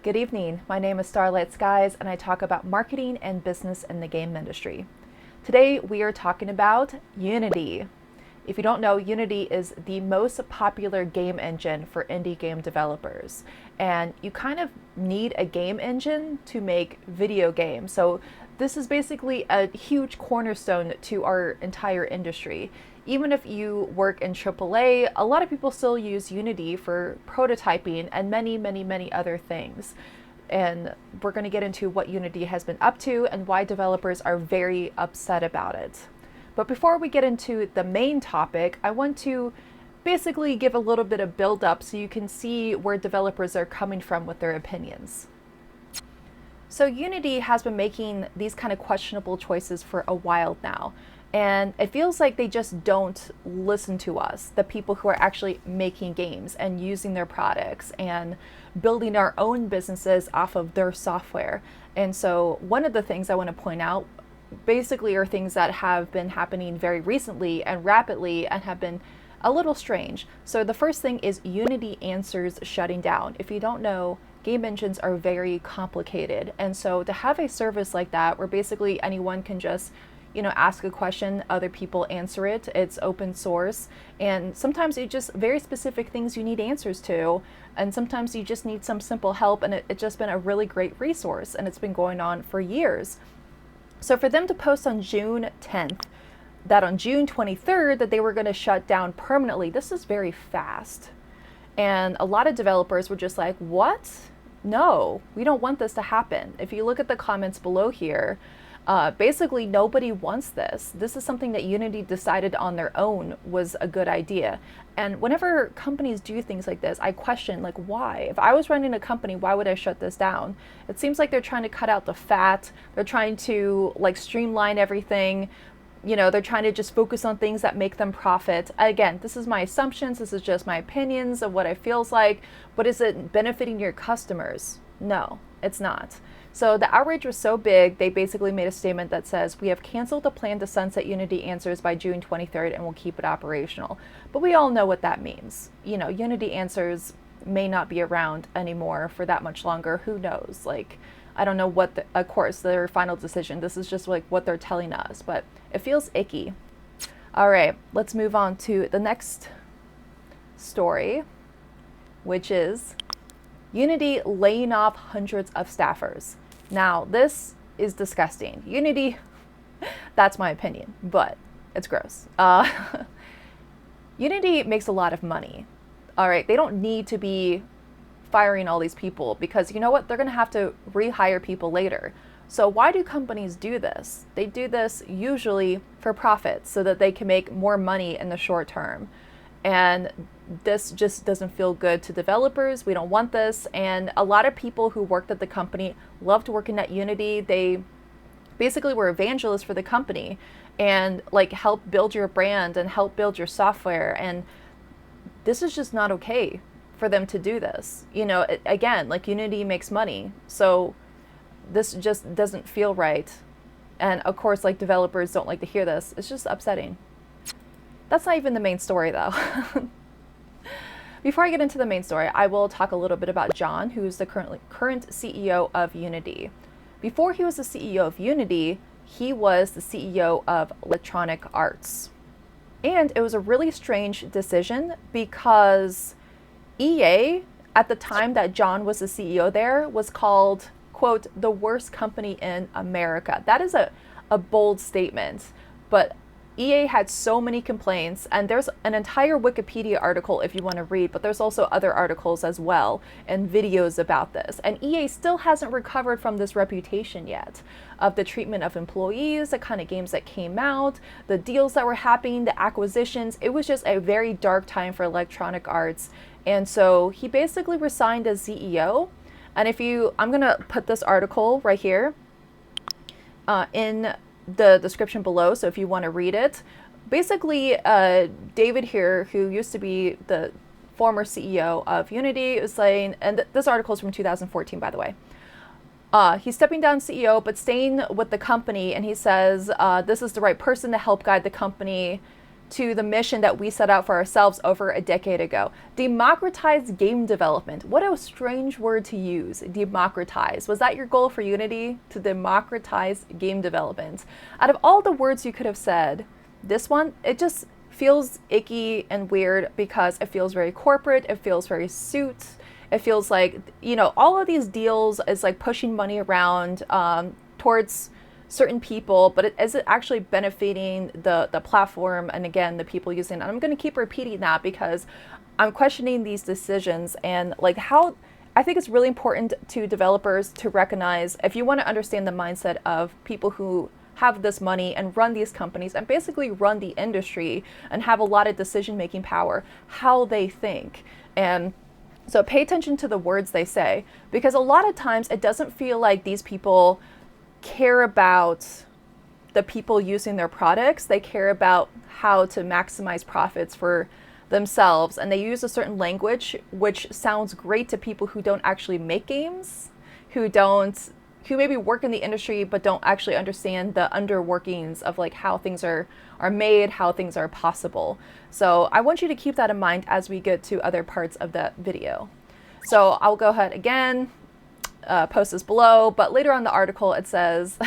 Good evening. My name is Starlight Skies, and I talk about marketing and business in the game industry. Today, we are talking about Unity. If you don't know, Unity is the most popular game engine for indie game developers. And you kind of need a game engine to make video games. So this is basically a huge cornerstone to our entire industry. Even if you work in AAA, a lot of people still use Unity for prototyping and many other things. And we're going to get into what Unity has been up to and why developers are very upset about it. But before we get into the main topic, I want to basically give a little bit of build up so you can see where developers are coming from with their opinions. So Unity has been making these kind of questionable choices for a while now. And it feels like they just don't listen to us, the people who are actually making games and using their products and building our own businesses off of their software. And so one of the things I want to point out basically are things that have been happening very recently and rapidly and have been a little strange. So the first thing is Unity Answers shutting down. If you don't know, game engines are very complicated. And so to have a service like that where basically anyone can just ask a question, other people answer it, it's open source, and sometimes it's just very specific things you need answers to, and sometimes you just need some simple help, and it's just been a really great resource, and it's been going on for years. So for them to post on June 10th that on June 23rd that they were going to shut down permanently, this is very fast. And a lot of developers were just like, what? No, we don't want this to happen. If you look at the comments below here, basically nobody wants this. This is something that Unity decided on their own was a good idea. And whenever companies do things like this, I question, like, why? If I was running a company, why would I shut this down? It seems like they're trying to cut out the fat. They're trying to streamline everything. They're trying to just focus on things that make them profit. Again, this is my assumptions. This is just my opinions of what it feels like. But is it benefiting your customers? No, it's not. So the outrage was so big, they basically made a statement that says, we have canceled the plan to sunset Unity Answers by June 23rd and will keep it operational. But we all know what that means. Unity Answers may not be around anymore for that much longer. Who knows? I don't know what, of course, their final decision. This is just what they're telling us, but it feels icky. All right, let's move on to the next story, which is Unity laying off hundreds of staffers. Now, this is disgusting. Unity, that's my opinion, but it's gross. Unity makes a lot of money. All right, they don't need to be firing all these people because you know what? They're going to have to rehire people later. So why do companies do this? They do this usually for profit so that they can make more money in the short term. And this just doesn't feel good to developers. We don't want this. And a lot of people who worked at the company loved working at Unity. They basically were evangelists for the company and help build your brand and help build your software. And this is just not okay for them to do this. Again, Unity makes money. So this just doesn't feel right. And of course, developers don't like to hear this. It's just upsetting. That's not even the main story, though. Before I get into the main story, I will talk a little bit about John, who's the current CEO of Unity. Before he was the CEO of Unity, he was the CEO of Electronic Arts. And it was a really strange decision because EA, at the time that John was the CEO there, was called, quote, the worst company in America. That is a bold statement, but EA had so many complaints, and there's an entire Wikipedia article if you want to read, but there's also other articles as well and videos about this. And EA still hasn't recovered from this reputation yet of the treatment of employees, the kind of games that came out, the deals that were happening, the acquisitions. It was just a very dark time for Electronic Arts. And so he basically resigned as CEO. And I'm going to put this article right here in the description below, so if you want to read it. Basically, David here, who used to be the former CEO of Unity, is saying, and this article is from 2014, by the way, he's stepping down CEO but staying with the company, and he says this is the right person to help guide the company to the mission that we set out for ourselves over a decade ago. Democratize game development. What a strange word to use, democratize. Was that your goal for Unity? To democratize game development? Out of all the words you could have said, this one, it just feels icky and weird because it feels very corporate, it feels very suit. It feels like, you know, all of these deals is like pushing money around towards certain people, but is it actually benefiting the platform and again the people using it? And I'm going to keep repeating that because I'm questioning these decisions and like how I think it's really important to developers to recognize, if you want to understand the mindset of people who have this money and run these companies and basically run the industry and have a lot of decision making power, how they think. And so pay attention to the words they say, because a lot of times it doesn't feel like these people care about the people using their products. They care about how to maximize profits for themselves. And they use a certain language, which sounds great to people who don't actually make games, who maybe work in the industry, but don't actually understand the underworkings of like how things are made, how things are possible. So I want you to keep that in mind as we get to other parts of that video. So I'll go ahead again, post this below, but later on in the article it says,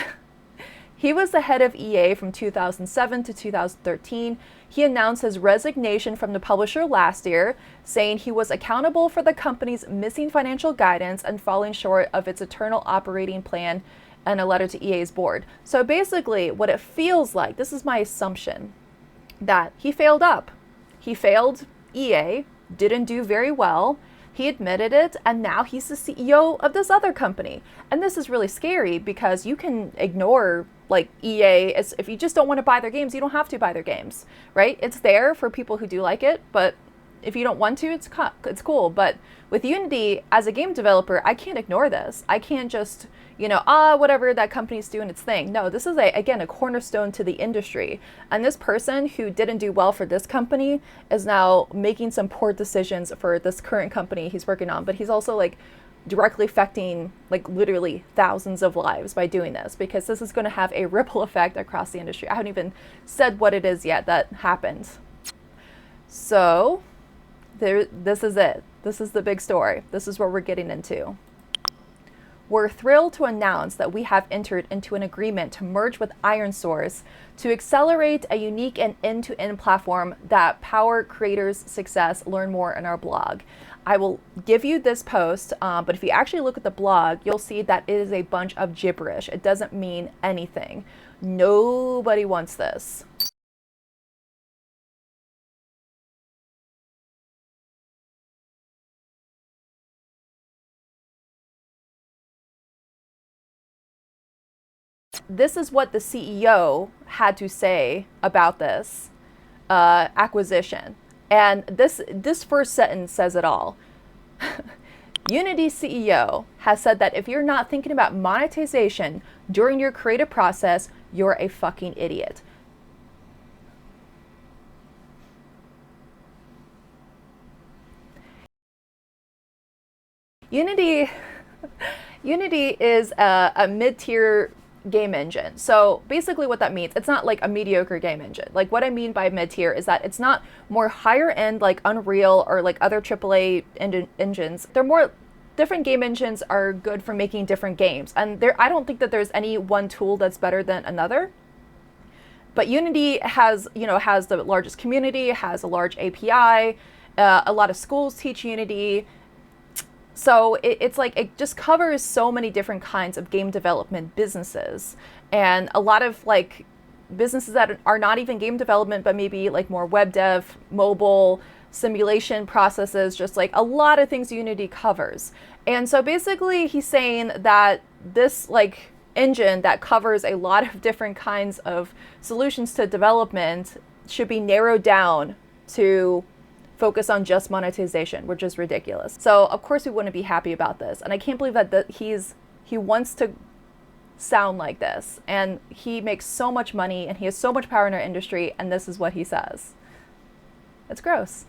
he was the head of EA from 2007 to 2013. He announced his resignation from the publisher last year, saying he was accountable for the company's missing financial guidance and falling short of its internal operating plan, and a letter to EA's board. So basically what it feels like, this is my assumption, that he failed up. He failed EA, didn't do very well. He admitted it, and now he's the CEO of this other company. And this is really scary because you can ignore like EA. If you just don't want to buy their games, you don't have to buy their games, right? It's there for people who do like it, but if you don't want to, it's cool. But with Unity, as a game developer, I can't ignore this. I can't just, you know, whatever, that company's doing its thing. No, this is, again, a cornerstone to the industry. And this person who didn't do well for this company is now making some poor decisions for this current company he's working on. But he's also like directly affecting like literally thousands of lives by doing this, because this is going to have a ripple effect across the industry. I haven't even said what it is yet that happened. So this is it. This is the big story. This is what we're getting into. We're thrilled to announce that we have entered into an agreement to merge with ironSource to accelerate a unique and end-to-end platform that power creators' success. Learn more in our blog. I will give you this post, but if you actually look at the blog, you'll see that it is a bunch of gibberish. It doesn't mean anything. Nobody wants this. This is what the CEO had to say about this acquisition. And this first sentence says it all. Unity CEO has said that if you're not thinking about monetization during your creative process, you're a fucking idiot. Unity is a mid-tier game engine. So basically what that means, it's not like a mediocre game engine. Like what I mean by mid-tier is that it's not more higher end like Unreal or like other AAA engines. They're more, different game engines are good for making different games. And I don't think that there's any one tool that's better than another. But Unity has the largest community, has a large API, a lot of schools teach Unity. So it's like, it just covers so many different kinds of game development businesses, and a lot of like businesses that are not even game development, but maybe like more web dev, mobile, simulation processes, just like a lot of things Unity covers. And so basically he's saying that this like engine that covers a lot of different kinds of solutions to development should be narrowed down to focus on just monetization, which is ridiculous. So of course we wouldn't be happy about this. And I can't believe that he wants to sound like this. And he makes so much money and he has so much power in our industry, and this is what he says. It's gross.